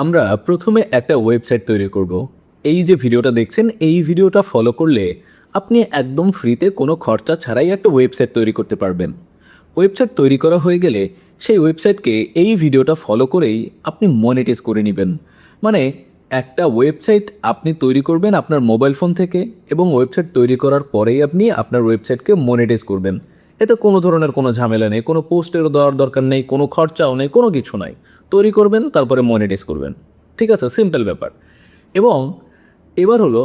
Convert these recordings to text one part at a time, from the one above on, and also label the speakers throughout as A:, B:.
A: আমরা প্রথমে একটা ওয়েবসাইট তৈরি করব। এই যে ভিডিওটা দেখছেন, এই ভিডিওটা ফলো করলে আপনি একদম ফ্রিতে কোনো খরচা ছাড়াই একটা ওয়েবসাইট তৈরি করতে পারবেন। ওয়েবসাইট তৈরি করা হয়ে গেলে সেই ওয়েবসাইটকে এই ভিডিওটা ফলো করেই আপনি মনিটাইজ করে নেবেন। মানে একটা ওয়েবসাইট আপনি তৈরি করবেন আপনার মোবাইল ফোন থেকে, এবং ওয়েবসাইট তৈরি করার পরেই আপনি আপনার ওয়েবসাইটকে মনিটাইজ করবেন। এতে কোনো ধরনের কোনো ঝামেলা নেই, কোনো পোস্টেরও দেওয়ার দরকার নেই, কোনো খরচাও নেই, কোনো কিছু নাই। তৈরি করবেন, তারপরে মনিটাইজ করবেন। ঠিক আছে, সিম্পল ব্যাপার। এবং এবার হলো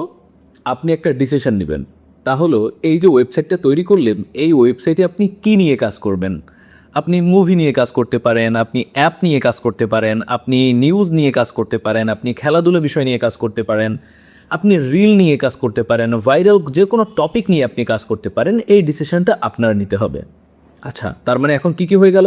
A: আপনি একটা ডিসিশন নেবেন। তা হলো এই যে ওয়েবসাইটটা তৈরি করলেন, এই ওয়েবসাইটে আপনি কী নিয়ে কাজ করবেন। আপনি মুভি নিয়ে কাজ করতে পারেন, আপনি অ্যাপ নিয়ে কাজ করতে পারেন, আপনি নিউজ নিয়ে কাজ করতে পারেন, আপনি খেলাধুলা বিষয় নিয়ে কাজ করতে পারেন, আপনি রিল নিয়ে কাজ করতে পারেন, ভাইরাল যে কোনো টপিক নিয়ে আপনি কাজ করতে পারেন। এই ডিসিশনটা আপনার নিতে হবে। আচ্ছা, তার মানে এখন কি হয়ে গেল?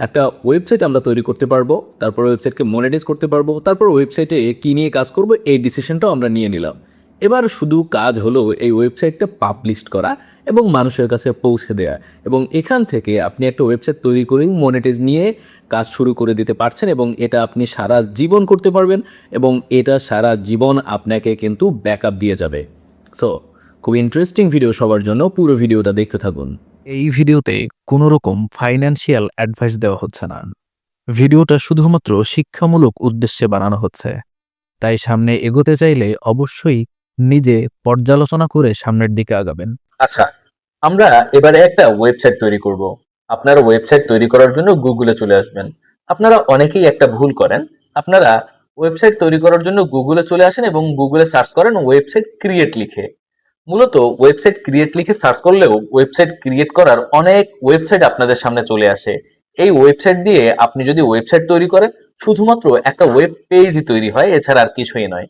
A: একটা ওয়েবসাইট আমরা তৈরি করতে পারবো, তারপর ওয়েবসাইটকে মনিটাইজ করতে পারবো, তারপর ওয়েবসাইটে কী নিয়ে কাজ করব এই ডিসিশনটাও আমরা নিয়ে নিলাম। এবার শুধু কাজ হলো এই ওয়েবসাইটটা পাবলিশ করা এবং মানুষের কাছে পৌঁছে দেওয়া। এবং এখান থেকে আপনি একটা ওয়েবসাইট তৈরি করেই মনিটাইজ নিয়ে কাজ শুরু করে দিতে পারছেন, এবং এটা আপনি সারা জীবন করতে পারবেন, এবং এটা সারা জীবন আপনাকে কিন্তু ব্যাকআপ দিয়ে যাবে। সো খুব ইন্টারেস্টিং ভিডিও সবার জন্য, পুরো ভিডিওটা দেখতে থাকুন।
B: এই ভিডিওতে কোনো রকম ফাইন্যান্সিয়াল অ্যাডভাইস দেওয়া হচ্ছে না। ভিডিওটা শুধুমাত্র শিক্ষামূলক উদ্দেশ্যে বানানো হচ্ছে। তাই সামনে এগোতে চাইলে অবশ্যই নিজে পর্যালোচনা করে সামনের দিকে আগাবেন।
C: আচ্ছা, আমরা এবারে একটা ওয়েবসাইট তৈরি করব। আপনারা ওয়েবসাইট তৈরি করার জন্য গুগলে চলে আসবেন। আপনারা অনেকেই একটা ভুল করেন। আপনারা ওয়েবসাইট তৈরি করার জন্য গুগলে চলে আসেন এবং গুগলে সার্চ করেন ওয়েবসাইট ক্রিয়েট লিখে। মূলত ওয়েবসাইট ক্রিয়েট লিখে সার্চ করলেও ওয়েবসাইট ক্রিয়েট করার অনেক ওয়েবসাইট আপনাদের সামনে চলে আসে। এই ওয়েবসাইট দিয়ে আপনি যদি ওয়েবসাইট তৈরি করেন, শুধুমাত্র একটা ওয়েব পেজই তৈরি হয়, এছাড়া আর কিছুই নয়।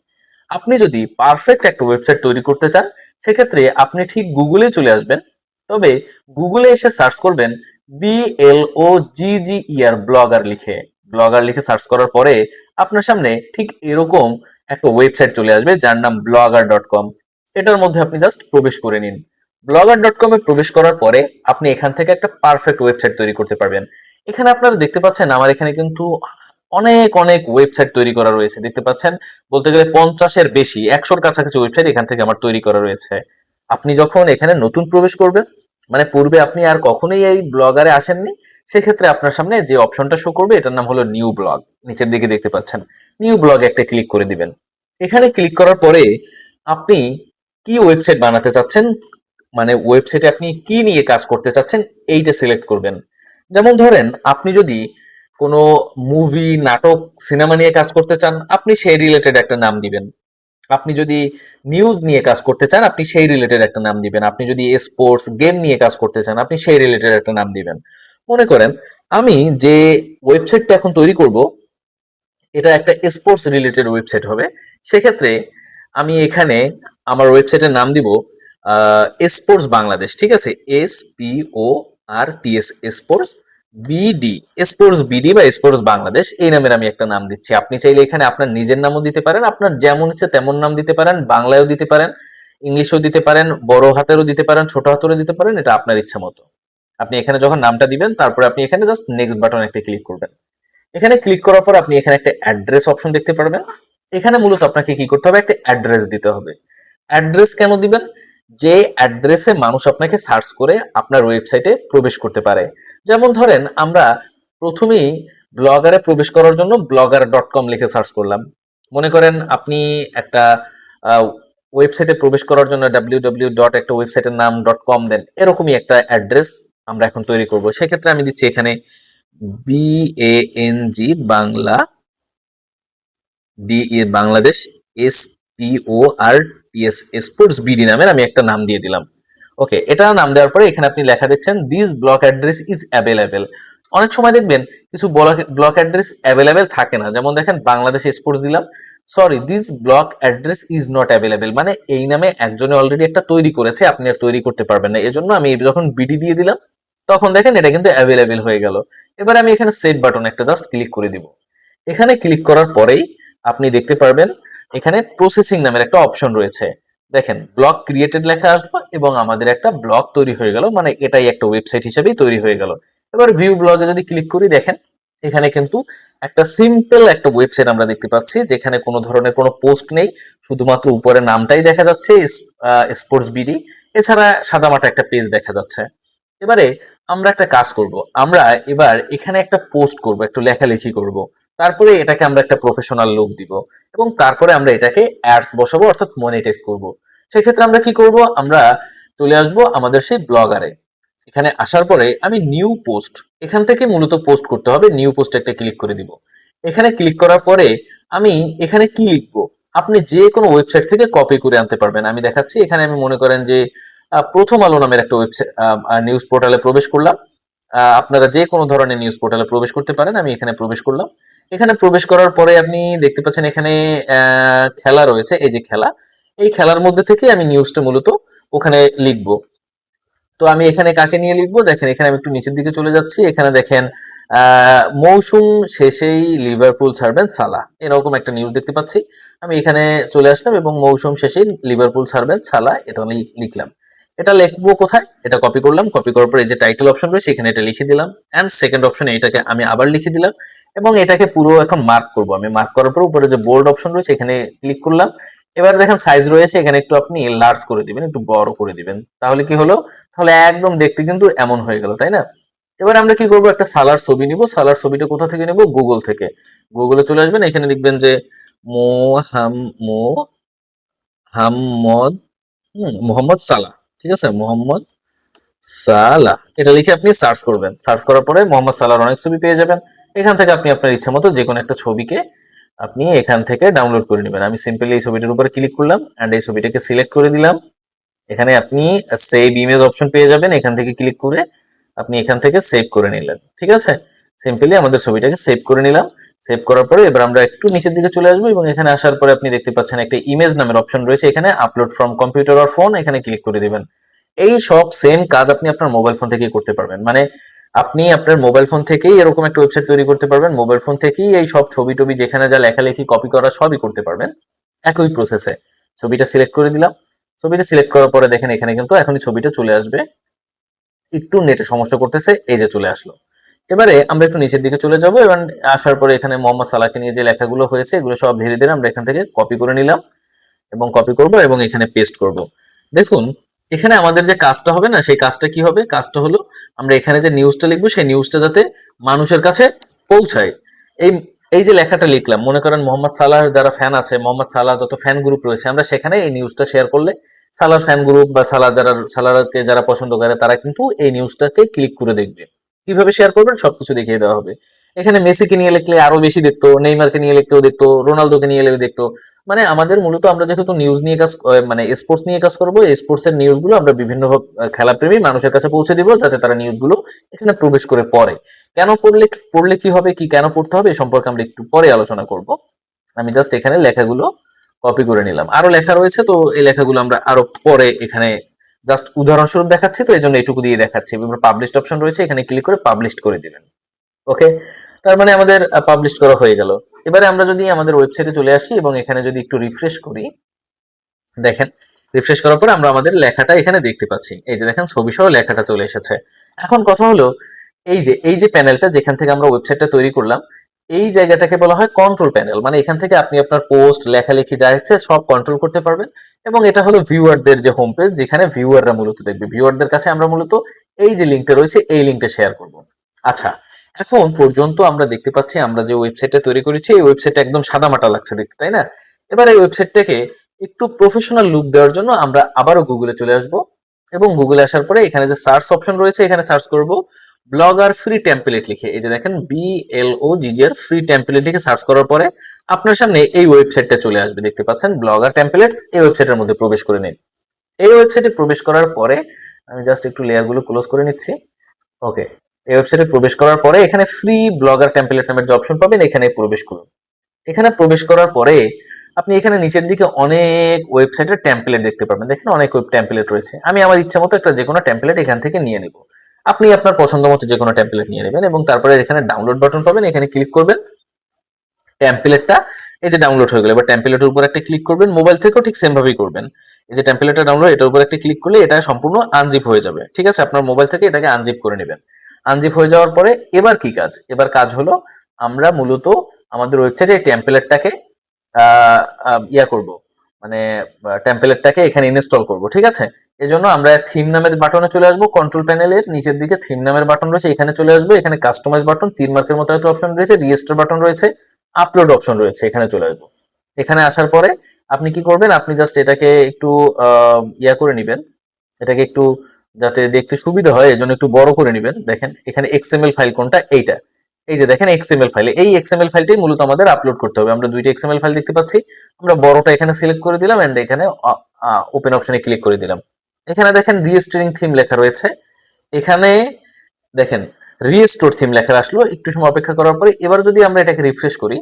C: আপনি যদি পারফেক্ট একটা ওয়েবসাইট তৈরি করতে চান, সেক্ষেত্রে আপনি ঠিক গুগলে চলে আসবেন। তবে গুগলে এসে সার্চ করবেন BLOGGER ব্লগার লিখে। ব্লগার লিখে সার্চ করার পরে আপনার সামনে ঠিক এরকম একটা ওয়েবসাইট চলে আসবে যার নাম blogger.com। এটার মধ্যে আপনি জাস্ট প্রবেশ করে নিন। blogger.com এ প্রবেশ করার পরে আপনি এখান থেকে একটা পারফেক্ট ওয়েবসাইট তৈরি করতে পারবেন। এখানে আপনারা দেখতে পাচ্ছেন আমার এখানে কিন্তু অনেক অনেক ওয়েবসাইট তৈরি করা রয়েছে। দেখতে পাচ্ছেন বলতে গেলে 50-এর বেশি, 100-র কাছাকাছি ওয়েবসাইট এখান থেকে আমার তৈরি করা রয়েছে। আপনি যখন এখানে নতুন প্রবেশ করবেন, মানে পূর্বে আপনি আর কখনোই এই ব্লগারে আসেননি, সেক্ষেত্রে আপনার সামনে যে অপশনটা শো করবে এটার নাম হলো নিউ ব্লগ। নিচের দিকে দেখতে পাচ্ছেন নিউ ব্লগ, একটা ক্লিক করে দিবেন। এখানে ক্লিক করার পরে আপনি কি ওয়েবসাইট বানাতে চাচ্ছেন, মানে ওয়েবসাইটে আপনি কি নিয়ে কাজ করতে চাচ্ছেন, এইটা সিলেক্ট করবেন। যেমন ধরেন আপনি যদি কোনো মুভি, নাটক, সিনেমা নিয়ে কাজ করতে চান, আপনি সেই রিলেটেড একটা নাম দিবেন। আপনি যদি নিউজ নিয়ে কাজ করতে চান, আপনি সেই রিলেটেড একটা নাম দিবেন। আপনি যদি স্পোর্টস, গেম নিয়ে কাজ করতে চান, আপনি সেই রিলেটেড একটা নাম দিবেন। মনে করেন আমি যে ওয়েবসাইটটা এখন তৈরি করব, এটা একটা স্পোর্টস রিলেটেড ওয়েবসাইট হবে। সেক্ষেত্রে আমি এখানে আমার ওয়েবসাইটের নাম দিব স্পোর্টস বাংলাদেশ। ঠিক আছে, SPORTS sports BD, sports BD বা স্পোর্টস বাংলাদেশ, এই নামের আমি একটা নাম দিচ্ছি। আপনি চাইলে এখানে আপনার নিজের নামও দিতে পারেন, আপনার যেমন ইচ্ছে তেমন নাম দিতে পারেন, বাংলায়ও দিতে পারেন, ইংলিশেও দিতে পারেন, বড় হাতেরও দিতে পারেন, ছোট হাতেরও দিতে পারেন, এটা আপনার ইচ্ছা মতো। আপনি এখানে যখন নামটা দিবেন, তারপরে আপনি এখানে জাস্ট নেক্সট বাটন একটা ক্লিক করবেন। এখানে ক্লিক করার পর আপনি এখানে একটা অ্যাড্রেস অপশন দেখতে পারবেন। এখানে মূলত আপনাকে কি করতে হবে, একটা অ্যাড্রেস দিতে হবে। অ্যাড্রেস কেন দিবেন? যে অ্যাড্রেসে মানুষ আপনাকে সার্চ করে আপনার ওয়েবসাইটে প্রবেশ করতে পারে। যেমন ধরেন আমরা প্রথমেই ব্লগারে প্রবেশ করার জন্য blogger.com লিখে সার্চ করলাম। মনে করেন আপনি একটা ওয়েবসাইটে প্রবেশ করার জন্য www ডট একটা ওয়েবসাইটের নাম .com দেন, এরকমই একটা অ্যাড্রেস আমরা এখন তৈরি করব। সেক্ষেত্রে আমি দিচ্ছি এখানে BANG Bangla, Bangladesh, SPORTS sports BD নামের আমি একটা নাম দিয়ে দিলাম। ওকে, এটা নাম দেওয়ার পরে এখানে আপনি লেখা দেখছেন this block address is available. অনেক সময় দেখবেন কিছু ব্লক অ্যাড্রেস অ্যাভেলেবেল থাকে না। যেমন দেখেন বাংলাদেশ স্পোর্টস দিলাম, sorry this block address is not available, মানে এই নামে একজনে অলরেডি একটা তৈরি করেছে, আপনি আর তৈরি করতে পারবেন না। এজন্য আমি যখন বিডি দিয়ে দিলাম, তখন দেখেন এটা কিন্তু অ্যাভেলেবেল হয়ে গেল। এবার আমি এখানে সেভ বাটন একটা জাস্ট ক্লিক করে দিব। এখানে ক্লিক করার পরেই আপনি দেখতে পারবেন এখানে প্রসেসিং নামের একটা অপশন রয়েছে। দেখেন ব্লগ ক্রিয়েটেড লেখা আসলো এবং আমাদের একটা ব্লগ তৈরি হয়ে গেল, মানে এটাই একটা ওয়েবসাইট হিসেবেই তৈরি হয়ে গেল। এবার ভিউ ব্লগে যদি ক্লিক করি, দেখেন এখানে কিন্তু একটা সিম্পল একটা ওয়েবসাইট আমরা দেখতে পাচ্ছি, যেখানে কোনো ধরনের কোনো পোস্ট নেই, শুধুমাত্র উপরে নামটাই দেখা যাচ্ছে স্পোর্টস বিডি, এছাড়া সাদামাটা একটা পেজ দেখা যাচ্ছে। এবারে আমরা একটা কাজ করব, আমরা এবার এখানে একটা পোস্ট করব, একটু লেখালেখি করব, তারপরে এটাকে আমরা একটা প্রফেশনাল লুক দিব, এবং তারপরে আমরা এটাকে অ্যাডস বসাবো, অর্থাৎ মনিটাইজ করব। সেক্ষেত্রে আমরা কি করব, আমরা চলে আসব আমাদের সেই ব্লগারে। এখানে আসার পরে আমি নিউ পোস্ট, এখান থেকে মূলত পোস্ট করতে হবে, নিউ পোস্ট একটা ক্লিক করে দিব। এখানে ক্লিক করার পরে আমি এখানে কি লিখবো, আপনি যে কোনো ওয়েবসাইট থেকে কপি করে আনতে পারবেন। আমি দেখাচ্ছি, এখানে আমি মনে করেন যে প্রথম আলো নামের একটা ওয়েবসাইট নিউজ পোর্টালে প্রবেশ করলাম। আপনারা যে কোনো ধরনের নিউজ পোর্টালে প্রবেশ করতে পারেন, আমি এখানে প্রবেশ করলাম। এখানে প্রবেশ করার পরে আপনি দেখতে পাচ্ছেন এখানে খেলা রয়েছে, এই যে খেলা, এই খেলার মধ্যে থেকে আমি নিউজটা মূলত ওখানে লিখবো। তো আমি এখানে কাকে নিয়ে লিখবো, দেখেন এখানে আমি একটু নিচের দিকে চলে যাচ্ছি, এখানে দেখেন মৌসুম শেষেই লিভারপুল ছাড়বেন সালাহ, এরকম একটা নিউজ দেখতে পাচ্ছি। আমি এখানে চলে আসলাম এবং মৌসুম শেষেই লিভারপুল ছাড়বেন সালাহ, এটা আমি লিখলাম। এটা লিখবো কোথায়, এটা কপি করলাম, কপি করার পর এই যে টাইটেল অপশন রয়েছে এখানে এটা লিখে দিলাম, এন্ড সেকেন্ড অপশনে এটাকে আমি আবার লিখে দিলাম, এবং এটাকে পুরো এখন মার্ক করব। আমি মার্ক করার পর উপরে যে বোল্ড অপশন রয়েছে এখানে ক্লিক করলাম। এবার দেখেন সাইজ রয়েছে, এখানে একটু আপনি লার্জ করে দিবেন, একটু বড় করে দিবেন, তাহলে কি হলো, তাহলে একদম দেখতে কিন্তু এমন হয়ে গেল, তাই না? এবার আমরা কি করব, একটা সালার ছবি নিব। সালার ছবিটা কোথা থেকে নেব, গুগল থেকে। গুগলে চলে আসবেন, এখানে লিখবেন যে মোহাম্মদ মোহাম্মদ সালাহ, ঠিক আছে, মোহাম্মদ সালাহ, এটা লিখে আপনি সার্চ করবেন। সার্চ করার পরে মোহাম্মদ সালাহর অনেক ছবি পেয়ে যাবেন। এখান থেকে আপনি আপনার ইচ্ছা মতো যে কোনো একটা ছবিকে আপনি এখান থেকে ডাউনলোড করে নেবেন। আমি সিম্পলি এই ছবিটার উপরে ক্লিক করলাম এন্ড এই ছবিটাকে সিলেক্ট করে দিলাম। এখানে আপনি সেভ ইমেজ অপশন পেয়ে যাবেন, এখান থেকে ক্লিক করে আপনি এখান থেকে সেভ করে নিলেন, ঠিক আছে। সিম্পলি আমাদের ছবিটাকে সেভ করে নিলাম। সেভ করার পরে এবার আমরা একটু নিচের দিকে চলে আসবো, এবং এখানে আসার পরে আপনি দেখতে পাচ্ছেন একটা ইমেজ নামের অপশন রয়েছে, এখানে upload from computer or phone, এখানে ক্লিক করে দিবেন। এই সব সেম কাজ আপনি আপনার মোবাইল ফোন থেকেই করতে পারবেন, মানে আপনি আপনার মোবাইল ফোন থেকেই এরকম একটা ওয়েবসাইট তৈরি করতে পারবেন, মোবাইল ফোন থেকেই এই সব ছবি টবি যেখানে যা লেখালেখি কপি করা সবই করতে পারবেন একই প্রসেসে। ছবিটা সিলেক্ট করে দিলাম। ছবিটা সিলেক্ট করার পরে দেখেন এখানে কিন্তু এখনই ছবিটা চলে আসবে, একটু নেটে সমস্যা করতেছে, এই যে চলে আসলো। এবারে আমরা একটু নিচের দিকে চলে যাব, এবং আসার পরে এখানে মোহাম্মদ সালাহকে নিয়ে যে লেখাগুলো হয়েছে এগুলো সব ধীরে ধীরে আমরা এখান থেকে কপি করে নিলাম, এবং কপি করব এবং এখানে পেস্ট করব। দেখুন এখানে আমাদের যে কাজটা হবে না, সেই কাজটা কি হবে, কাজটা হলো আমরা এখানে যে নিউজটা লিখবো সেই নিউজটা যাতে মানুষের কাছে পৌঁছায়। এই এই যে লেখাটা লিখলাম, মনে করেন মোহাম্মদ সালাহ যারা ফ্যান আছে, মোহাম্মদ সালাহ যত ফ্যান গ্রুপ রয়েছে, আমরা সেখানে এই নিউজটা শেয়ার করলে সালার ফ্যান গ্রুপ বা সালারকে যারা পছন্দ করে তারা কিন্তু এই নিউজটাকে ক্লিক করে দেখবে। কিভাবে শেয়ার করবেন সবকিছু দেখিয়ে দেওয়া হবে। এখানে মেসিকে নিয়ে লিখলে আরো বেশি দেখতো, নেইমারকে নিয়ে লিখতেও দেখতো, রোনালদোকে নিয়ে দেখতো। মানে আমাদের মূলত আমরা যেহেতু নিউজ নিয়ে কাজ মানে স্পোর্টস নিয়ে কাজ করবো, স্পোর্টস এর নিউজগুলো আমরা বিভিন্ন খেলাপ্রেমী মানুষের কাছে পৌঁছে দিব, যাতে তারা নিউজগুলো এখানে প্রবেশ করে পড়ে। কেন পড়লে কি হবে, কি কেন পড়তে হবে এ সম্পর্কে আমরা একটু পরে আলোচনা করব। আমি জাস্ট এখানে লেখাগুলো কপি করে নিলাম, আরো লেখা রয়েছে, তো এই লেখাগুলো আমরা আরো পরে এখানে জাস্ট উদাহরণস্বরূপ দেখাচ্ছি, তো এই জন্য এটুকু দিয়ে দেখাচ্ছি। পাবলিশড অপশন রয়েছে, এখানে ক্লিক করে পাবলিশ করে দিবেন। ওকে, তার মানে আমাদের পাবলিশ করা হয়ে গেল। এবারে আমরা যদি আমাদের ওয়েবসাইটে চলে আসি এবং এখানে যদি একটু রিফ্রেশ করি, দেখেন রিফ্রেশ করার পরে আমরা আমাদের লেখাটা এখানে দেখতে পাচ্ছি, এই যে দেখেন ছবি সহ লেখাটা চলে এসেছে। এখন কথা হলো এই যে প্যানেলটা যেখান থেকে আমরা ওয়েবসাইটটা তৈরি করলাম, এই জায়গাটাকে বলা হয় কন্ট্রোল প্যানেল। মানে এখান থেকে আপনি আপনার পোস্ট লেখালেখি যা ইচ্ছে সব কন্ট্রোল করতে পারবেন, এবং এটা হলো ভিউয়ারদের যে হোম পেজ, যেখানে ভিউয়াররা মূলত দেখবে। ভিউয়ারদের কাছে আমরা মূলত এই যে লিঙ্কটা রয়েছে এই লিঙ্কটা শেয়ার করব। আচ্ছা, এখন পর্যন্ত আমরা দেখতে পাচ্ছি আমরা যে ওয়েবসাইটটা তৈরি করেছি এই ওয়েবসাইটটা একদম সাদামাটা লাগছে দেখতে, তাই না? এবার এই ওয়েবসাইটটাকে একটু প্রফেশনাল লুক দেওয়ার জন্য আমরা আবারও গুগলে চলে আসব, এবং গুগলে আসার পরে এখানে যে সার্চ অপশন রয়েছে এখানে সার্চ করব ব্লগার ফ্রি টেমপ্লেট লিখে। এই যে দেখেন BLOGGR ফ্রি টেমপ্লেট লিখে সার্চ করার পরে আপনার সামনে এই ওয়েবসাইটটা চলে আসবে, দেখতে পাচ্ছেন ব্লগার টেমপ্লেটস। এই ওয়েবসাইটের মধ্যে প্রবেশ করে নিন। এই ওয়েবসাইটে প্রবেশ করার পরে আমি জাস্ট একটু লেয়ারগুলো ক্লোজ করে নিচ্ছি। ওকে, এই ওয়েবসাইটে প্রবেশ করার পরে এখানে ফ্রি ব্লগার টেমপ্লেট নামের যে অপশন পাবেন এখানে প্রবেশ করুন। এখানে প্রবেশ করার পরে আপনি এখানে নিচের দিকে অনেক ওয়েবসাইটের টেমপ্লেট দেখতে পাবেন। দেখেন অনেক ওয়েব টেমপ্লেট রয়েছে। আমি আমার ইচ্ছা মতো একটা যে কোনো টেমপ্লেট এখান থেকে নিয়ে নেব। আপনি আপনার পছন্দ মতো যে কোনো টেমপ্লেট নিয়ে নেবেন, এবং তারপরে এখানে ডাউনলোড বাটন পাবেন, এখানে ক্লিক করবেন। টেমপ্লেটটা এই যে ডাউনলোড হয়ে গেল। এবার টেমপ্লেটের উপর একটা ক্লিক করবেন, মোবাইল থেকেও ঠিক সেম ভাবেই করবেন। এই যে টেমপ্লেটটা ডাউনলোড, এটার উপর একটা ক্লিক করলে এটা সম্পূর্ণ আনজিপ হয়ে যাবে, ঠিক আছে? আপনার মোবাইল থেকে এটাকে আনজিপ করে নেবেন। আনজিপ হয়ে যাওয়ার পরে এবার কি কাজ, এবার কাজ হলো আমরা মূলত আমাদের ওয়েবসাইটে টেমপ্লেটটাকে ইয়া করব, মানে টেমপ্লেটটাকে এখানে ইনস্টল করব। ঠিক আছে, এজন্য আমরা থিম নামের বাটনে চলে আসবো, কন্ট্রোল প্যানেলের নিচের দিকে থিম নামের বাটন রয়েছে, এখানে চলে আসবো। এখানে কাস্টমাইজ বাটন, তীর মার্কের মতো একটা অপশন রয়েছে, রিজিস্টার বাটন রয়েছে, আপলোড অপশন রয়েছে, এখানে চলে আসবো। এখানে আসার পরে আপনি কি করবেন, আপনি জাস্ট এটাকে একটু ইয়া করে নেবেন, এটাকে একটু যাতে দেখতে সুবিধা হয় এজন্য একটু বড় করে নেবেন। দেখেন এখানে এক্সএমএল ফাইল কোনটা, এইটা, এই যে দেখেন এক্সএমএল ফাইল, এই এক্সএমএল ফাইলটাই মূলত আমাদের আপলোড করতে হবে। আমরা দুইটা এক্সএমএল ফাইল দেখতে পাচ্ছি, আমরা বড়টা এখানে সিলেক্ট করে দিলাম এন্ড এখানে ওপেন অপশনে ক্লিক করে দিলাম। এখানে দেখেন রিস্টোরিং থিম লেখা রয়েছে, এখানে দেখেন রিস্টোর থিম লেখা আসলো। একটু সময় অপেক্ষা করার পরে এবার যদি আমরা এটাকে রিফ্রেশ করি,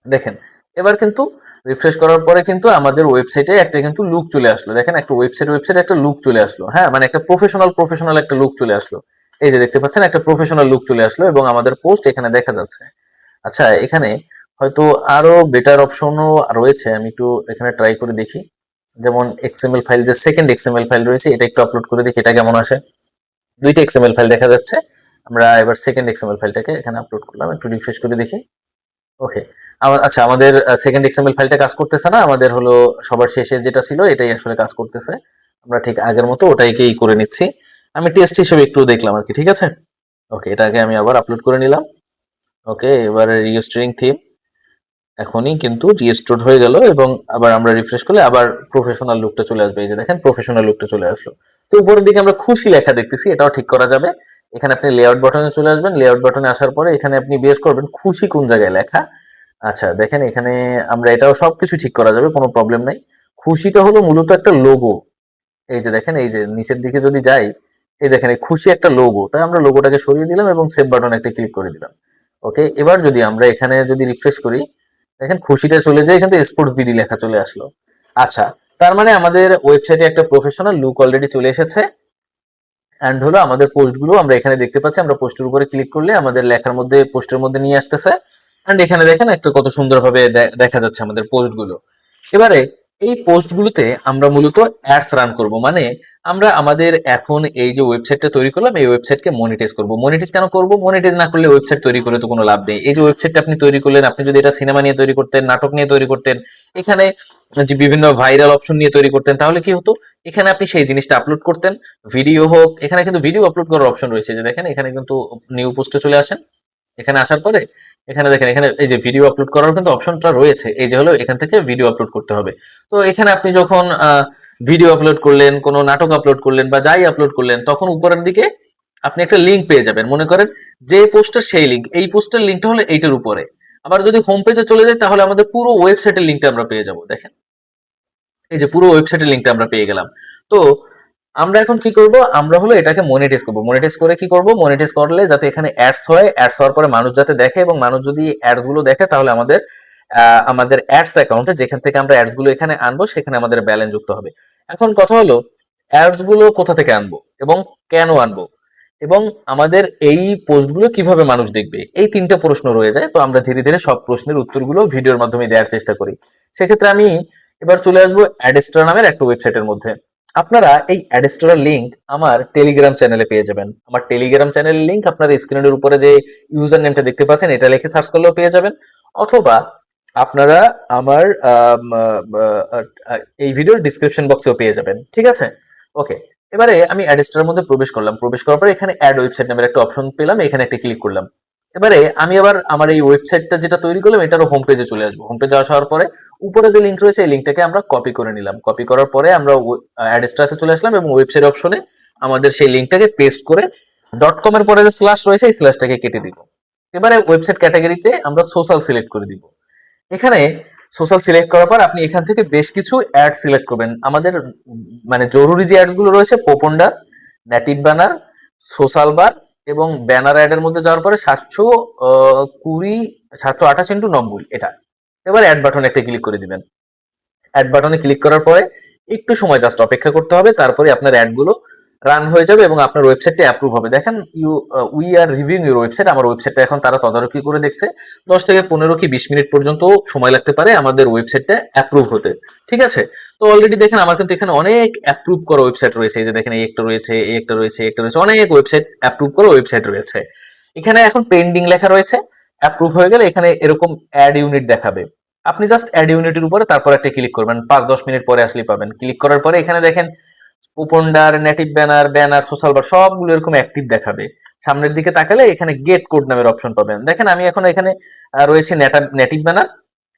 C: দেখেন এবার কিন্তু রিফ্রেশ করার পরে কিন্তু আমাদের ওয়েবসাইটে একটা কিন্তু লুক চলে আসলো। দেখেন একটা ওয়েবসাইট একটা লুক চলে আসলো, হ্যাঁ, মানে একটা প্রফেশনাল একটা লুক চলে আসলো। এই যে দেখতে পাচ্ছেন একটা প্রফেশনাল লুক চলে আসলো এবং আমাদের পোস্ট এখানে দেখা যাচ্ছে। আচ্ছা, এখানে হয়তো আরো বেটার অপশনও রয়েছে, আমি একটু এখানে ট্রাই করে দেখি। যেমন এক্সএমএল ফাইল, যে সেকেন্ড এক্সএমএল ফাইল রয়েছে, এটা একটু আপলোড করে দেখি এটা কেমন আসে। দুইটা এক্সএমএল ফাইল দেখা যাচ্ছে, আমরা এবার সেকেন্ড এক্সএমএল ফাইলটাকে এখানে আপলোড করলাম, একটু রিফ্রেশ করে দেখি। ওকে, আচ্ছা আমাদের সেকেন্ড এক্সএমএল ফাইলটা কাজ করতেছে না, আমাদের হলো সবার শেষে যেটা ছিল এটাই আসলে কাজ করতেছে। আমরা ঠিক আগের মতো ওটাইকেই করে নিচ্ছি, আমি টেস্ট হিসেবে একটু দেখলাম আর কি। ঠিক আছে, ওকে, এটাকে আমি আবার আপলোড করে নিলাম। ওকে, এবারে রিস্টোরিং থিম এখনই কিন্তু রিস্টোর হয়ে গেল এবং আবার আমরা রিফ্রেশ করলে আবার প্রফেশনাল লুকটা চলে আসবে। এই যে দেখেন প্রফেশনাল লুকটা চলে আসলো। তো উপরের দিকে আমরা খুশি লেখা দেখতেছি, এটাও ঠিক করা যাবে। এখানে আপনি লেআউট বাটনে চলে আসবেন, লেআউট বাটনে আসার পরে এখানে আপনি বের করবেন খুশি কোন জায়গায় লেখা। আচ্ছা দেখেন এখানে আমরা এটাও সবকিছু ঠিক করা যাবে, কোনো প্রবলেম নাই। খুশিটা হলো মূলত একটা লোগো, এই যে দেখেন এই যে নিচের দিকে যদি যাই, এই দেখেন এই খুশি একটা লোগো, তাই আমরা লোগোটাকে সরিয়ে দিলাম এবং সেভ বাটনে একটা ক্লিক করে দিলাম। ওকে, এবার যদি আমরা এখানে যদি রিফ্রেশ করি, দেখেন খুশিটা চলে যায়, কিন্তু স্পোর্টস বিডি লেখা চলে আসলো। আচ্ছা, তার মানে আমাদের ওয়েবসাইটে একটা প্রফেশনাল লুক অলরেডি চলে এসেছে। এন্ড হলো আমাদের পোস্টগুলো আমরা এখানে দেখতে পাচ্ছি, আমরা পোস্টের উপরে ক্লিক করলে আমাদের লেখার মধ্যে পোস্টের মধ্যে নিয়ে আসতেছে। এন্ড এখানে দেখেন একটা কত সুন্দরভাবে দেখা যাচ্ছে আমাদের পোস্টগুলো। এবারে এই পোস্টগুলোতে আমরা মূলত অ্যাডস রান করব, মানে আমরা আমাদের এখন এই যে ওয়েবসাইটটা তৈরি করলাম এই ওয়েবসাইটকে মনিটাইজ করব। মনিটাইজ কেন করব? মনিটাইজ না করলে ওয়েবসাইট তৈরি করে তো কোনো লাভ নেই। এই যে ওয়েবসাইটটা আপনি তৈরি করলেন, আপনি যদি এটা সিনেমা নিয়ে তৈরি করতেন, নাটক নিয়ে তৈরি করতেন, এখানে যে বিভিন্ন ভাইরাল অপশন নিয়ে তৈরি করতেন, তাহলে কি হতো, এখানে আপনি সেই জিনিসটা আপলোড করতেন, ভিডিও হোক, এখানে কিন্তু ভিডিও আপলোড করার অপশন রয়েছে। যে দেখেন এখানে কিন্তু নিউ পোস্টে চলে আসেন, এখানে আসার পরে এখানে দেখেন এখানে এই যে ভিডিও আপলোড করার কিন্তু অপশনটা রয়েছে, এই যে হলো এখান থেকে ভিডিও আপলোড করতে হবে। তো এখানে আপনি যখন ভিডিও আপলোড করলেন, কোনো নাটক আপলোড করলেন বা যাই আপলোড করলেন, তখন উপরের দিকে আপনি একটা লিঙ্ক পেয়ে যাবেন। মনে করেন যে পোস্টের সেই লিঙ্ক, এই পোস্টের লিঙ্কটা হলো এইটার উপরে। আবার যদি হোম পেজে চলে যায় তাহলে আমাদের পুরো ওয়েবসাইটের লিঙ্কটা আমরা পেয়ে যাব। দেখেন এই যে পুরো ওয়েবসাইটের লিঙ্কটা আমরা পেয়ে গেলাম। তো আমরা এখন কি করব, আমরা হলো এটাকে মনিটাইজ করব। মনিটাইজ করে কি করব, মনিটাইজ করলে যাতে এখানে অ্যাডস হয়, অ্যাডস হওয়ার পরে মানুষ যাতে দেখে এবং মানুষ যদি অ্যাডস গুলো দেখে তাহলে আমাদের আমাদের অ্যাডস অ্যাকাউন্টে যেখান থেকে আমরা অ্যাডস গুলো এখানে আনবো সেখানে আমাদের ব্যালেন্স যুক্ত হবে। এখন কথা হলো অ্যাডস গুলো কোথা থেকে আনবো এবং কেন আনবো এবং আমাদের এই পোস্টগুলো কিভাবে মানুষ দেখবে, এই তিনটা প্রশ্ন রয়ে যায়। তো আমরা ধীরে ধীরে সব প্রশ্নের উত্তরগুলো ভিডিওর মাধ্যমে দেওয়ার চেষ্টা করি। সেক্ষেত্রে আমি এবার চলে আসবো অ্যাডস্টার নামের একটা ওয়েবসাইটের মধ্যে। আপনারা এই অ্যাডস্টারের লিংক আমার টেলিগ্রাম চ্যানেলে পেয়ে যাবেন। আমার টেলিগ্রাম চ্যানেলের লিংক আপনার স্ক্রিনের উপরে যে ইউজার নেমটা দেখতে পাচ্ছেন এটা লিখে সার্চ করলেও পেয়ে যাবেন, অথবা আপনারা আমার এই ভিডিওর ডিসক্রিপশন বক্সেও পেয়ে যাবেন। ঠিক আছে, ওকে, এবারে আমি অ্যাডস্টারের মধ্যে প্রবেশ করলাম, প্রবেশ করার পরে এখানে অ্যাড ওয়েবসাইট নামের একটা অপশন পেলাম, এখানে একটা ক্লিক করলাম। এবারে আমি আবার আমার এই ওয়েবসাইটটা যেটা তৈরি করলাম এটারও হোম পেজে চলে আসবো। হোম পেজে আসার পরে উপরে যে লিঙ্ক রয়েছে এই লিঙ্কটাকে আমরা কপি করে নিলাম। কপি করার পরে আমরা অ্যাডস্টারতে চলে আসলাম এবং ওয়েবসাইট অপশনে আমাদের সেই লিঙ্কটাকে পেস্ট করে .com এর পরে যে স্ল্যাশ রয়েছে এই স্ল্যাশটাকে কেটে দিব। এবারে ওয়েবসাইট ক্যাটাগরিতে আমরা সোশ্যাল সিলেক্ট করে দিব। এখানে সোশ্যাল সিলেক্ট করার পর আপনি এখান থেকে বেশ কিছু অ্যাড সিলেক্ট করবেন। আমাদের মানে জরুরি যে অ্যাডস গুলো রয়েছে পপুন্ডার, নেটিভ ব্যানার, সোশ্যাল বার এবং ব্যানার অ্যাডের মধ্যে যাওয়ার পরে 728x90 এটা। এবার অ্যাড বাটনে একটা ক্লিক করে দিবেন। অ্যাড বাটনে ক্লিক করার পরে একটু সময় জাস্ট অপেক্ষা করতে হবে, তারপরে আপনার অ্যাড গুলো রান হয়ে যাবে এবং আপনার ওয়েবসাইটটা অ্যাপ্রুভ হবে। দেখেন we are reviewing your website, আমার ওয়েবসাইটটা এখন তারা তদারকি করে দেখছে। 10 থেকে 15 কি 20 মিনিট পর্যন্ত সময় লাগতে পারে আমাদের ওয়েবসাইটটা অ্যাপ্রুভ হতে। ঠিক আছে, তো অলরেডি দেখেন আমার কিন্তু এখানে অনেক অ্যাপ্রুভ করা ওয়েবসাইট রয়েছে। এই যে দেখেন এই একটা রয়েছে, এই একটা রয়েছে, একটা রয়েছে, অনেক ওয়েবসাইট অ্যাপ্রুভ করা ওয়েবসাইট রয়েছে। এখানে এখন পেন্ডিং লেখা রয়েছে। অ্যাপ্রুভ হয়ে গেলে এখানে এরকম অ্যাড ইউনিট দেখাবে। আপনি জাস্ট অ্যাড ইউনিটের উপরে তারপর একটা ক্লিক করবেন, 5-10 মিনিট পরে আসলেই পাবেন। ক্লিক করার পরে এখানে দেখেন কুপনডার, নেটিভ ব্যানার, সোশ্যাল বার সবগুলো এরকম অ্যাক্টিভ দেখাবে। সামনের দিকে তাকালে এখানে গেট কোড নামের অপশন পাবেন। দেখেন আমি এখন এখানে রয়েছে নেটিভ ব্যানার,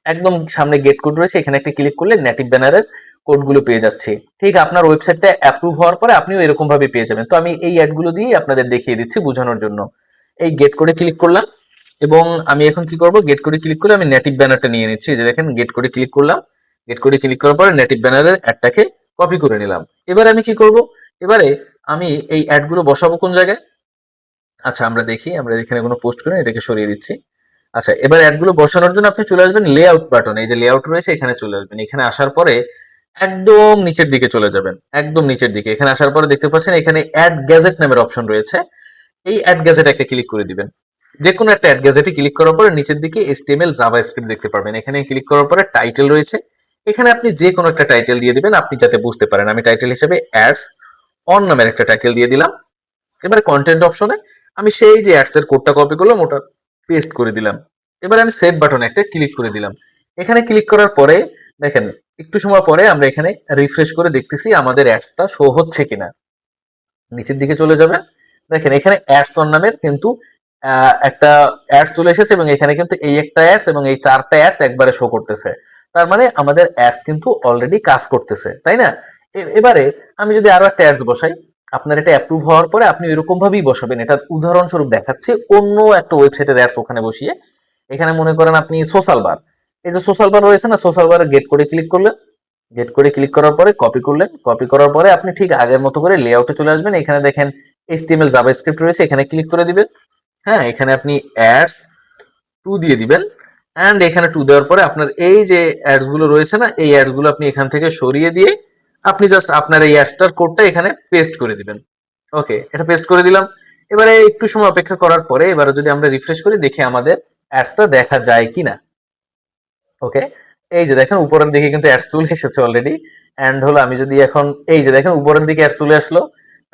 C: একদম সামনে গেট কোড রয়েছে, এখানে একটা ক্লিক করলে নেটিভ ব্যানারের কোডগুলো পেয়ে যাচ্ছে। ঠিক আপনার ওয়েবসাইটটা অ্যাপ্রুভ হওয়ার পরে আপনিও এরকম ভাবে পেয়ে যাবেন। তো আমি এই অ্যাডগুলো দিয়ে আপনাদের দেখিয়ে দিচ্ছি বোঝানোর জন্য। এই গেট কোডে ক্লিক করলাম এবং আমি এখন কি করব, গেট কোডে ক্লিক করে আমি নেটিভ ব্যানারটা নিয়ে নিচ্ছি। এই যে দেখেন গেট কোডে ক্লিক করলাম, গেট কোডে ক্লিক করার পরে নেটিভ ব্যানারের অ্যাডটাকে কপি করে নিলাম। এবারে আমি কি করব, এবারে আমি এই অ্যাডগুলো বসাবো কোন জায়গায়। আচ্ছা আমরা দেখি, আমরা এখানে কোনো পোস্ট করে এটাকে সরিয়ে দিচ্ছি। আচ্ছা এবার অ্যাডগুলো বসানোর জন্য আপনি চলে আসবেন লেআউট বাটন, এই যে লেআউট রয়েছে এখানে চলে আসবেন। এখানে আসার পরে একদম নিচের দিকে চলে যাবেন, একদম নিচের দিকে। এখানে আসার পরে দেখতে পাচ্ছেন এখানে অ্যাড গ্যাজেট নামের অপশন রয়েছে। এই অ্যাড গ্যাজেট একটা ক্লিক করে দিবেন। যে কোনো একটা অ্যাড গ্যাজেটে ক্লিক করার পরে নিচের দিকে HTML জাভাস্ক্রিপ্ট দেখতে পারবেন। এখানে ক্লিক করার পরে টাইটেল রয়েছে, এখানে আপনি যে কোনো একটা টাইটেল দিয়ে দিবেন আপনি যাতে বুঝতে পারেন। আমি টাইটেল হিসেবে অ্যাডস অন নামের একটা টাইটেল দিয়ে দিলাম। এবার কন্টেন্ট অপশনে আমি সেই যে অ্যাডস এর কোডটা কপি করলাম ওটা পেস্ট করে দিলাম। এবার আমি সেভ বাটনে একটা ক্লিক করে দিলাম। এখানে ক্লিক করার পরে দেখেন একটু সময় পরে আমরা এখানে রিফ্রেশ করে দেখতেছি আমাদের অ্যাডসটা শো হচ্ছে কিনা। নিচের দিকে চলে যাবে, দেখেন এখানে অ্যাডস অন নামের কিন্তু একটা অ্যাডস চলে এসেছে এবং এখানে কিন্তু এই একটা অ্যাডস এবং এই 4টা অ্যাডস একবারে শো করতেছে। তার মানে আমাদের অ্যাডস কিন্তু অলরেডি কাজ করতেছে, তাই না? এবারে আমি যদি আরো একটা অ্যাডস বসাই, আপনার এটা অ্যাপ্রুভ হওয়ার পরে আপনি এরকম ভাবেই বসাবেন। এটা উদাহরণস্বরূপ দেখাচ্ছি অন্য একটা ওয়েবসাইটের অ্যাডস ওখানে বসিয়ে। এখানে মনে করেন আপনি সোশ্যাল বার, এই যে সোশ্যাল বার রয়েছে না, সোশ্যাল বারে গেট করে ক্লিক করলেন, গেট করে ক্লিক করার পরে কপি করলেন, কপি করার পরে আপনি ঠিক আগের মতো করে লেআউটে চলে আসবেন। এখানে দেখেন HTML জাভাস্ক্রিপ্ট রয়েছে, এখানে ক্লিক করে দিবেন। হ্যাঁ এখানে আপনি অ্যাডস 2 দিয়ে দিবেন এন্ড এখানে 2 দেওয়ার পরে আপনার এই যে অ্যাডস গুলো রয়েছে না, এই অ্যাডস গুলো আপনি এখান থেকে সরিয়ে দিয়ে আপনি জাস্ট আপনার এই অ্যাডসটার কোডটা এখানে পেস্ট করে দিবেন। ওকে, এটা পেস্ট করে দিলাম। এবারে একটু সময় অপেক্ষা করার পরে এবারে যদি আমরা রিফ্রেশ করি দেখি আমাদের অ্যাডসটা দেখা যায় কিনা। ওকে, এই যে দেখেন উপরের দিকে কিন্তু অ্যাডস চলে এসেছে অলরেডি। এন্ড হলো আমি যদি এখন এই যে দেখেন উপরের দিকে অ্যাডস চলে আসলো।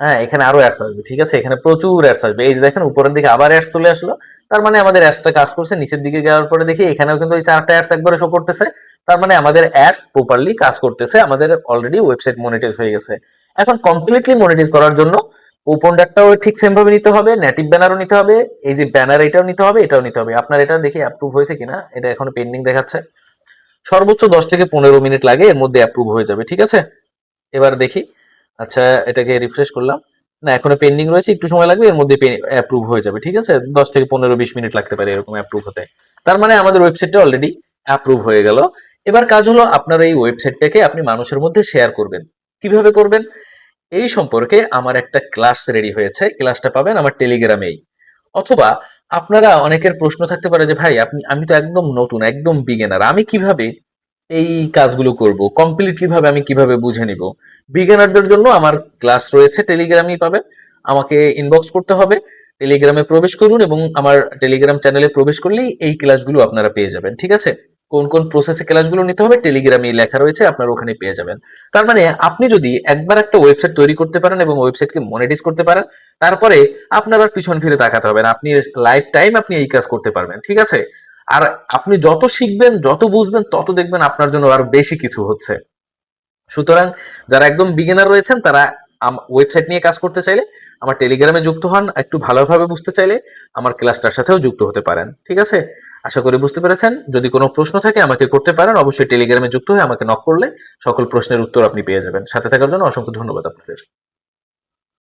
C: হ্যাঁ এখানে আরো অ্যাডস আসবে, ঠিক আছে, এখানে প্রচুর অ্যাডস আসবে। এই যে দেখেন উপরের দিকে আবার অ্যাডস চলে আসলো, তার মানে আমাদের অ্যাডসটা কাজ করছে। নিচের দিকে যাওয়ার পরে দেখি এখানেও কিন্তু এই 4টা অ্যাডস একবারে শো করতেছে, তার মানে আমাদের অ্যাডস প্রপারলি কাজ করতেছে, আমাদের অলরেডি ওয়েবসাইট মনিটাইজ হয়ে গেছে। এখন কমপ্লিটলি মনিটাইজ করার জন্য কুপনটাও ঠিক সেম ভাবে নিতে হবে, নেটিভ ব্যানারও নিতে হবে, এই যে ব্যানার এটাও নিতে হবে, এটাও নিতে হবে। আপনার এটা দেখি অ্যাপ্রুভ হয়েছে কিনা, এটা এখনো পেন্ডিং দেখাচ্ছে। সর্বোচ্চ 10 থেকে 15 মিনিট লাগে, এর মধ্যে অ্যাপ্রুভ হয়ে যাবে, ঠিক আছে। এবার দেখি, আচ্ছা এটাকে রিফ্রেশ করলাম, না এখনো পেন্ডিং রয়েছে, একটু সময় লাগবে, এর মধ্যে অ্যাপ্রুভ হয়ে যাবে, ঠিক আছে। 10 থেকে 15-20 মিনিট লাগতে পারে এরকম অ্যাপ্রুভ হতে। তার মানে আমাদের ওয়েবসাইটটা অলরেডি অ্যাপ্রুভ হয়ে গেল। এবার কাজ হলো আপনার এই ওয়েবসাইটটাকে আপনি মানুষের মধ্যে শেয়ার করবেন। কিভাবে করবেন এই সম্পর্কে আমার একটা ক্লাস রেডি হয়েছে, ক্লাসটা পাবেন আমার টেলিগ্রামেই। অথবা আপনারা অনেকের প্রশ্ন থাকতে পারে যে ভাই আমি তো একদম নতুন, একদম বিগিনার, আমি কিভাবে এই কাজগুলো করব, কমপ্লিটলি ভাবে আমি কিভাবে বুঝে নিব। বিগিনারদের জন্য আমার ক্লাস রয়েছে, টেলিগ্রামেই পাবেন। আমাকে ইনবক্স করতে হবে, টেলিগ্রামে প্রবেশ করুন এবং আমার টেলিগ্রাম চ্যানেলে প্রবেশ করলেই এই ক্লাসগুলো আপনারা পেয়ে যাবেন, ঠিক আছে। কোন কোন প্রসেসে ক্লাসগুলো নিতে হবে টেলিগ্রামে লেখা রয়েছে, আপনারা ওখানে পেয়ে যাবেন। তার মানে আপনি যদি একবার একটা ওয়েবসাইট তৈরি করতে পারেন এবং ওয়েবসাইটকে মনিটাইজ করতে পারেন, তারপরে আপনার আর পিছন ফিরে তাকাতে হবে না, আপনি লাইফ টাইম আপনি এই কাজ করতে পারবেন, ঠিক আছে। আর আপনি যত শিখবেন, যত বুঝবেন, তত দেখবেন আপনার জন্য আরো বেশি কিছু হচ্ছে। সুতরাং যারা একদম বিগিনার রয়েছেন তারা ওয়েবসাইট নিয়ে কাজ করতে চাইলে আমার টেলিগ্রামে যুক্ত হন, একটু ভালোভাবে বুঝতে চাইলে আমার ক্লাসটার সাথেও যুক্ত হতে পারেন, ঠিক আছে। আশা করি বুঝতে পেরেছেন। যদি কোনো প্রশ্ন থাকে আমাকে করতে পারেন, অবশ্যই টেলিগ্রামে যুক্ত হয়ে আমাকে নক করলে সকল প্রশ্নের উত্তর আপনি পেয়ে যাবেন। সাথে থাকার জন্য অসংখ্য ধন্যবাদ আপনাদের।